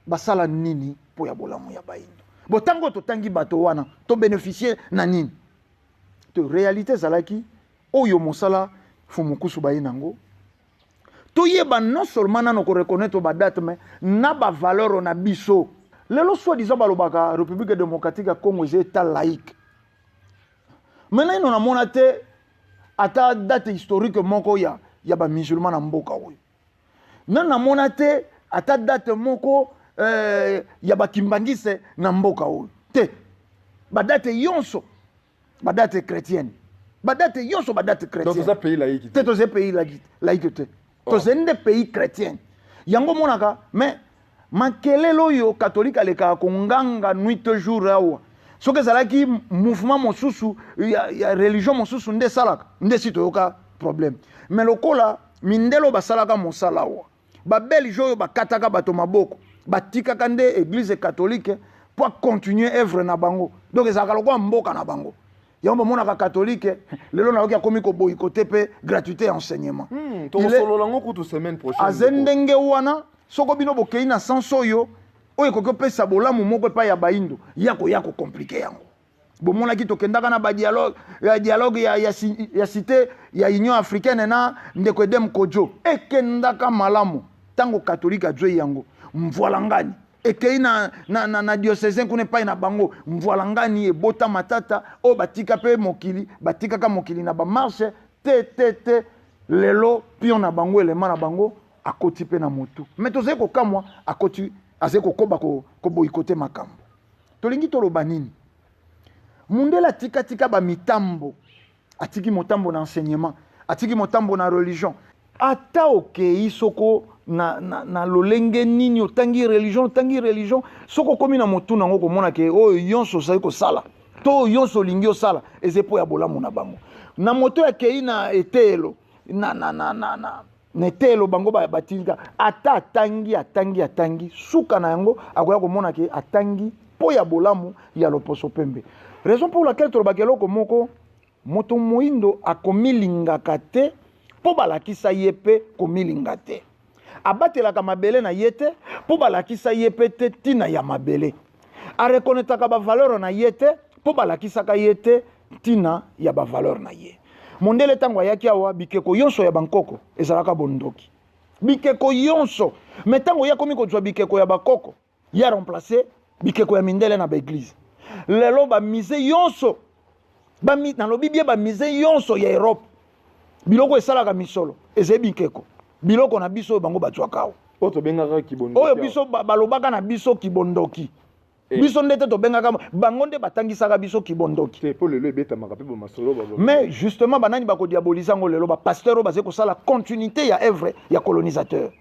basala nini po ya bolamu ya baindo. Botango to tangi bato wana to bénéficier na nini. To réalité zalaki oyo mosala Fumukusu bayinango. To yeba non seulement na ko reconnaître ba date mais na ba valeur na biso. Lelo soi-disant balobaka République démocratique ya Congo est état laïque. Maintenant on a monate ata date historique moko ya ba musulman na mboka oyo. Nana monate ata date moko ya ba kimbangise na mboka oyo. Te ba date yonso ba date chrétienne. Ba date yonso ba date chrétienne. Dans un pays laïque. Te dans un pays laïque te. Dans un pays chrétien. Yango monaka mais makelelo yo catholique aleka konganga nuit jour awa soke zalaki mouvement mosusu ya religion mosusu nde salaka nde sito yoka problème mais lokola mindelo basalaka mosala wa ba belge oyo bakataka bato maboko batikaka nde église catholique pour continuer œuvre na bango donc ezalaka lokola mboka na bango yango bamonaka catholique lelo nayoki akomi koboyikote mpe gratuité ya enseignement tokosolola ngo kutu semaine prochaine aze ndenge wana soko bino bokei na sens oyo ekoki opesa bolamu moko epai ya bayindo ya kokomplike yango bomonaki tokendaka na dialogue ya cité ya union africaine na ndeko Edem Kojo ekendaka malamu ntango catholique azwei yango mvoala ngani ekei na diocésain kuna epai na bango mvoala ngani ebota matata oyo batika mpe mokili batikaka mokili na bamarshe te lelo pion na bango elema na bango akoti mpe na motu me tozali kokamwa akoti azali kokoba koboyikote makambo tolingi toloba nini mundele atika bamitambo atiki motambo na enseignement atiki motambo na religion ata okei soko na lolenge nini otangi religion soko komi na motu nango komona ke oyo yonso osali kosala to yonso olingi osala eze mpo ya bolamu na bango na moto akei na etelo na etelo bango batinga ata atangi suka na yango akoya komona ke atangi mpo ya bolamu ya loposo pembe. Raison pour laquelle tolobaki eloko moko moto moyindo akomilingaka te mpo balakisa ye mpe komilinga te abatelaka mabele na ye te mpo balakisa ye mpe te ntina ya mabele arekonetaka bavaleur na ye te mpo balakisaka ye te ntina ya bavaleur na ye mondele ntango ayaki awa bikeko yonso ya bankoko ezalaka bondoki bikeko yonso me ntango ya komi kozwa bikeko ya bakoko ya remplace bikeko ya mindele na baeglise lelo bamize yonso nalobi bie bamize yonso ya Europe biloko esalaka misolo ezali bikeko biloko na biso oyo bango bazwaka awa oyo biso balobaka na biso kibondoki biso ndete tobengaka bango nde batangisaka biso kibondoki mais justement banani bakodiabolisa ngo lelo bapasteur oyo bazali kosala continuité ya œuvre ya colonisateur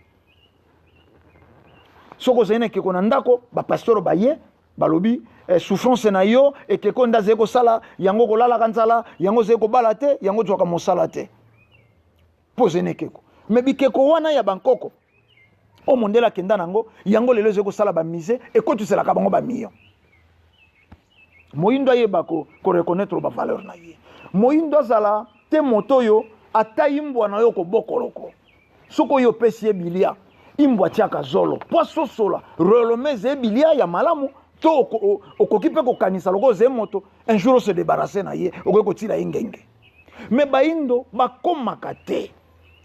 soko ozali na ekeko na ndako bapasteur oyo baye balobi souffrance na yo ekeko nde azali kosala yango kolalaka nzala yango ozali kobala te yango ozwaka mosala te mpo ozali na ekeko me bikeko wana ya bankoko o mondele akenda nango yango lelo ezali kosala bamise ekotiselaka bango bamillion moyindo ayeba korekonetre bavaleur na ye moyindo azala te moto oyo ata imbwa na yo kobokoloko soki oyo opesi ye bilia imbwa tiaka zolo po asosola relome ezali bilia ya malamu to okoki mpe kokanisa loko ozali moto un jour ose débarrasse na ye okoki kotila ye ngenge me bayindo bakomaka te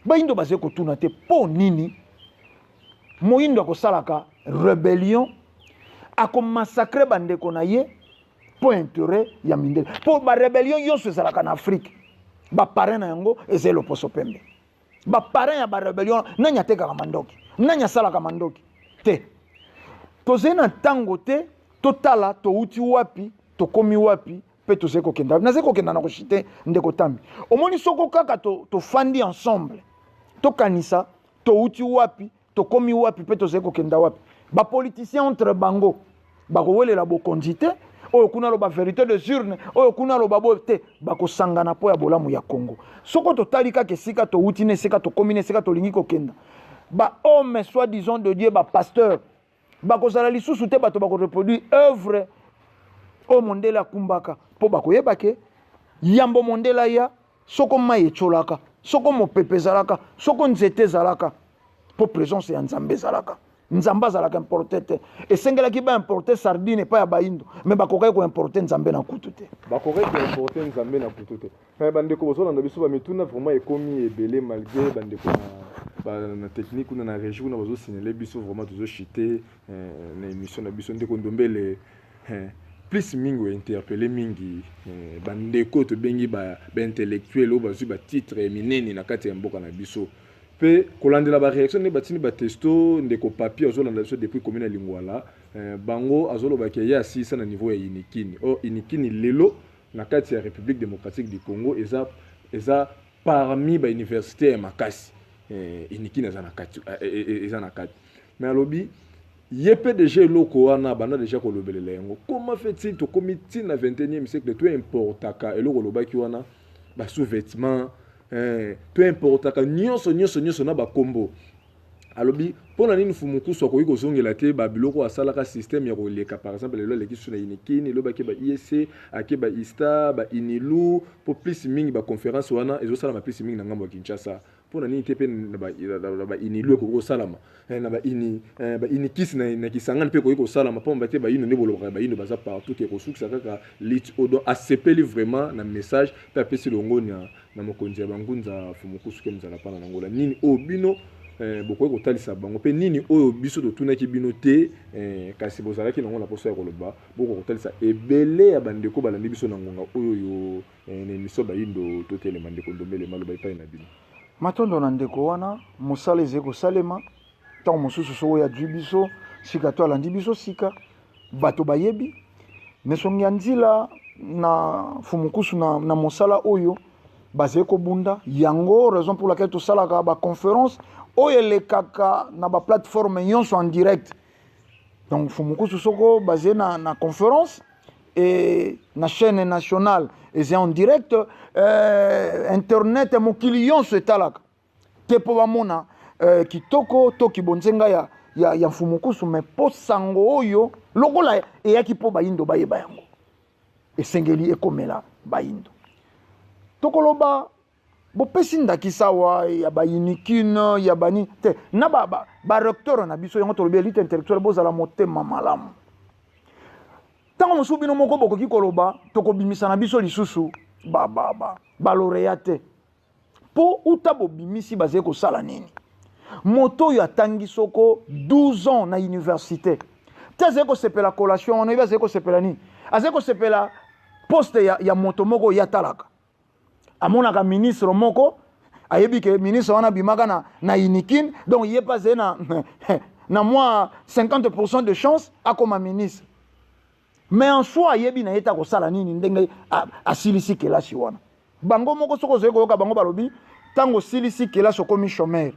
bayindo bazali kotuna te mpo nini moyindo akosalaka rébellion akomassacre bandeko na ye mpo intérêt ya mindele mpo barébellion yonso ezalaka na afrique baparin na yango ezali loposo pembe baparin ya barébellion nani atekaka mandoki nani asalaka mandoki te tozali na ntango te totala touti wapi tokomi wapi mpe tozali kokenda nazali kokenda na koshite ndeko tambi omoni soko kaka tofandi ensemble tokanisa touti wapi tokomi wapi mpe tozali kokenda wapi bapoliticien entre bango bakowelela bokonzi te oyo kuna loba vérité de urne oyo kuna loba boyo te bakosangana mpo ya bolamu ya Congo soko totali kaka esika touti na esika tokomi na esika tolingi kokenda bahomme soit disons de Dieu bapasteur bakozala lisusu te bato bakoreproduire œuvre oyo mondele akumbaka mpo bakoyeba ke yambo mondele ya soko mai echolaka soko mopepe ezalaka soko nzete ezalaka mpo présence ya nzambe ezalaka nzambe azalaka importe te esengelaki baimporte sardine epai ya bayindo me bakokaki koimporte nzambe na kutu te bandeko bozolanda biso bamituna vraiment ekomi ebele malgré bandeko na technique kuna na région kuna bazosignale biso vraiment tozochite na émission na biso ndeko ndombele plus mingi ointerpele mingi bandeko tobengi baintellectuel oyo bazwi batitre minene na kati ya mboka na biso mpe kolandela baréaction nde batini batesto ndeko papier azolanda biso depuis commune ya Lingwala bango azolobaki ye asisa na niveau ya inikini or inikini lelo na kati ya République démocratique du Congo eza parmi bauniversité ya makasi inikini eza na kati mais alobi ye mpe déjà eloko wana banda déjà kolobelela yango comment fait-il tokomi ntina na 21e siècle to importaka eloko olobaki wana basous-vêtements to importaka nyonso na bakombo alobi pona nini fumukusu akoki kozongela te babiloko asalaka système ya koleka par exemple lelo aleki so na inikini elobaki ba ISC ake ba ista ba inilu po plus mingi ba conférence wana ezosala ma plus mingi na ngambo ya Kinshasa pona nini te pe na ba inilu ekoki kosalama na ba inikisi na Kisangani pe ekoki kosalama po mbate ba ino neboloka ba ino baza partout ke kosukisa kaka lit odo asepeli vraiment na message pe apesi longo na mokonzi ya bangunza fumukusu ke mzala pana na ngola nini obino beaucoup de talisa bango pe nini oyo biso to tunaki bino te kasi bozalaki nango na poso ya koloba beaucoup de talisa ebele ya bandeko balandi biso na ngonga oyo yo ne miso ba yindo to tele mandeko ndombele maloba ipai na bino matondo na ndeko wana mosala ezeko salema tant mosusu so ya biso sika to alandi biso sika bato bayebi mesongi ya nzila na fumukusu na mosala oyo bazeko bunda yango raison pour laquelle to salaka ba conférence oyo elekaka na ba plateforme nyonso en direct donc fumukusu soko basé na conférence et na chaîne nationale et en direct internet mokili nyonso etalaka te po bamona kitoko to kibonzenga ya fumukusu mais po sango oyo lokola eyaki po bayindo bayeba yango esengeli ekomela bayindo tokoloba bopesi ndakisa wa ya ba unikine ya bani te na ba recteur na biso yango tolobi elite intellectuelle bozala motema malamu tango mosusu bino moko bokoki koloba tokobimisa na biso lisusu ba lauréate po uta bobimisi bazali kosala nini moto oyo atangi soko 12 ans na université te azali kosepela collation wana oyebi azali kosepela nini azali kosepela poste ya moto moko oyo atalaka amonaka ministre moko ayebi ke ministre wana bimaka na inikine donc ye pas na moi 50% de chance akoma ministre mais en soi ayebi na yeta ko sala nini ndenge asilisi kelasi wana bango moko soko zoye koyoka bango balobi tango silisi kelasi okomi chômeur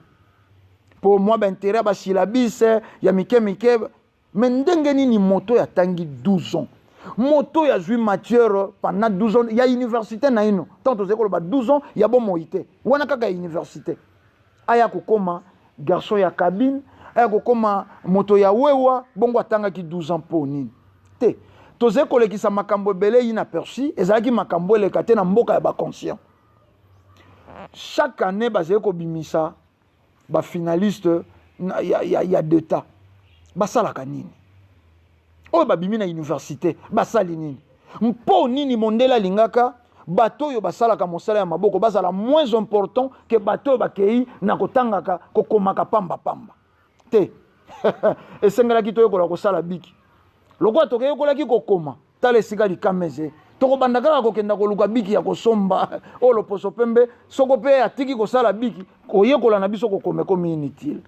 pour moi ba intérêt ba syllabis ya mike mais ndenge nini moto ya tangi 12 ans moto ya zui matière pendant 12 ans il y a université na ino tant aux écoles ba 12 ans il y a bon moité wana kaka université aya kokoma garçon ya cabine aya kokoma moto ya wewa bongo atanga ki 12 ans po nini te toze kolekisa makambo ebele inaperçu ezalaki makambo eleka te na mboka ya ba conscient chaque année bazali kobimisa ba finaliste ya d'état basalaka nini oyo babimi na université basali nini mpo nini mondele alingaka bato oyo basalaka mosala ya maboko bazala moins important que bato oyo bakei na kotangaka kokomaka pamba te esengelaki toyekola kosala biki lokola tokeyekolaki kokoma tala esika likameze tokobanda kaka kokenda koluka biki ya kosomba oyo loposo pembe soko mpe atiki kosala biki koyekola na biso kokoma ekomi inutile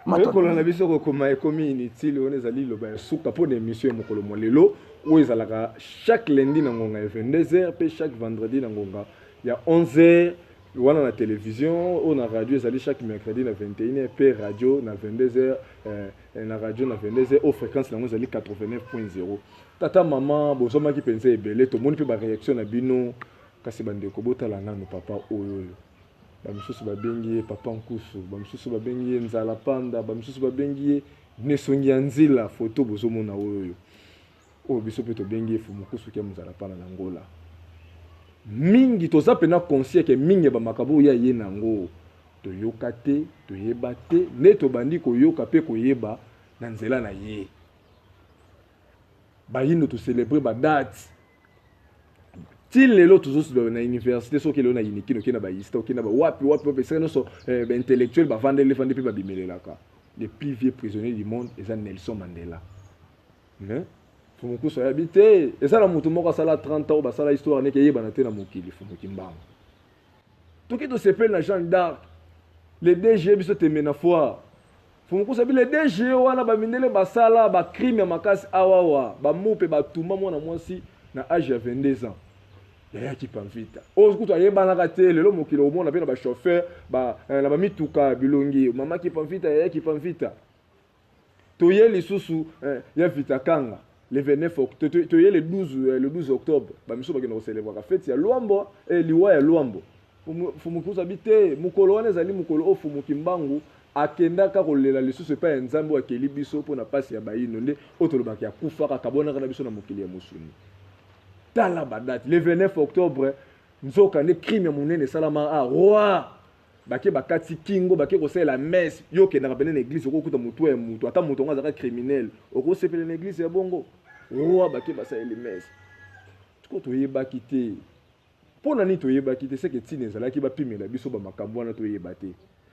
koyekola na biso kokoma ekomi inutile wana ezali loba ya suka mpo na émission ya mokolo mwa lelo oyo ezalaka chaque lundi na ngonga ya 22h mpe chaque vendredi na ngonga ya 11h wana na télévision oyo na radio ezali chaque mercredi na 21h mpe radio na 22h na radio na 22h oyo fréquence nango ezali 89.0 tata mama bozomaki mpenza ebele tomoni mpe baréaction na bino kasi bandeko botala nano papa oyo bamisusu babengi ye papa nkusu bamisusu babengi ye nzala panda bamisusu babengi ye nesongi ya nzila foto bozomona oyo biso mpe tobengi ye fumukusu ke mzala pana na ngola mingi toza pena conscient ke mingi ya bamakambo oyo ye nango toyoka te toyeba te nde tobandi koyoka mpe koyeba na nzela na ye bayindo tocélébre badate ti lelo tozosola na université soki lelo na inikino oke na baista oke na bawapi esika nyonso baintellectuel bavandeli mpe babimelelaka le plus vieux prisonnier du monde eza Nelson Mandela mais fumukusu ayabi te eza na moto moko asala 30 ans oyo basala histoire neke eyebana te na mokili fumuki mbango toki tosepeli na Jeanne d'Arc le DG biso teme na foire fumukusu abi le DG wana bamindele basala bacrime ya makasi awawa bamupe batuma mwana mwasi na age ya 22 ans yayaki pamvita oyo kutu ayebanaka te lelo mokili omona mpe na bachauffeur na bamituka bilongi mamaki pamvita yayaki pamvita toye lisusu ya vitakanga le 29 toye le 12 octobre bamiso bakenda kocelebraka fete ya lwambo liwa ya lwambo fumukusu abi te mokolo wana ezali mokolo oyo fumuki mbangu akendaka kolela lisusu epai ya nzambe akeli biso mpona pasi ya bayino nde oyo tolobaka ya kufaka kabonaka na biso na mokili ya mosuni. Tala badate le 29 octobre nzoka nde crime ya monene esalamaka a roi bake bakati kingo bake kosalela messe yo okendaka pene na église okokuta motu ya motu ata motu yango azalaka criminel okosepela na église ya bongo roi bake basaleli messe tiko toyebaki te mpona nini toyebaki te seke ntina ezalaki bapimela biso bamakambo wana toyeba te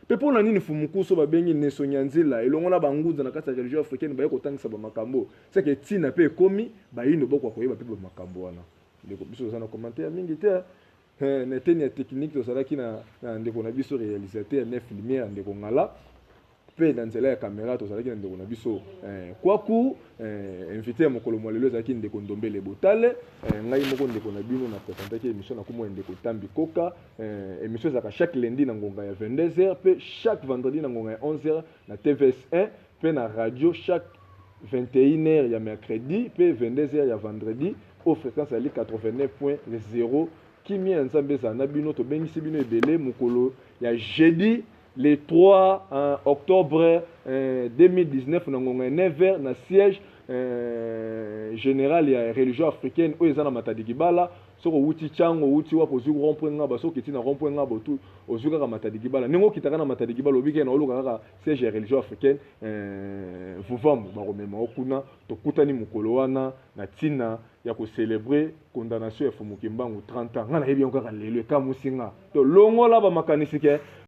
mpe mpona nini fumukuso babengi nesonya nzela elongo na bangunza na kati ya religion africaine baye kotangisa bamakambo seke ntina mpe ekomi bayindo bokwa koyeba mpe bamakambo wana ndeko biso toza na commentaire mingi te na eteni ya technique tozalaki na ndeko na biso réalisateur nef lumière ndeko ngala mpe na nzela ya kamera tozalaki na ndeko na biso kwaku invité ya mokolo mwa lelo ezalaki ndeko ndombele botale ngai moko ndeko na bino na présentaki émission na komona ndeko tambi koka émission ezalaka chaque lundi na ngonga ya 22h mpe chaque vendredi na ngonga ya 11h na TVS1 mpe na radio chaque 21h ya mercredi mpe 22h ya vendredi au fréquence ali 89.0 kimi ya nzambe ezala na bino tobengisi bino ebele mokolo ya jeudi le 3 octobre 2019 na ngonga 9h na siège général ya religion africaine oyo eza na Matadi Kibala soko wuti chango wuti wapo ozwi rond-point ngaba soko kiti na rond-point ngaba tu ozwi kaka Matadi Kibala ningo kitaka na Matadi Kibala obike na oluka kaka siège ya religion africaine vuvambu bakomema okuna tokutani mokolo wana na tina ya ko célébrer condamnation ya Fumuki Mbangu 30 ans ngana yebi kaka lelo ekamusinga to longola ba makanisi ke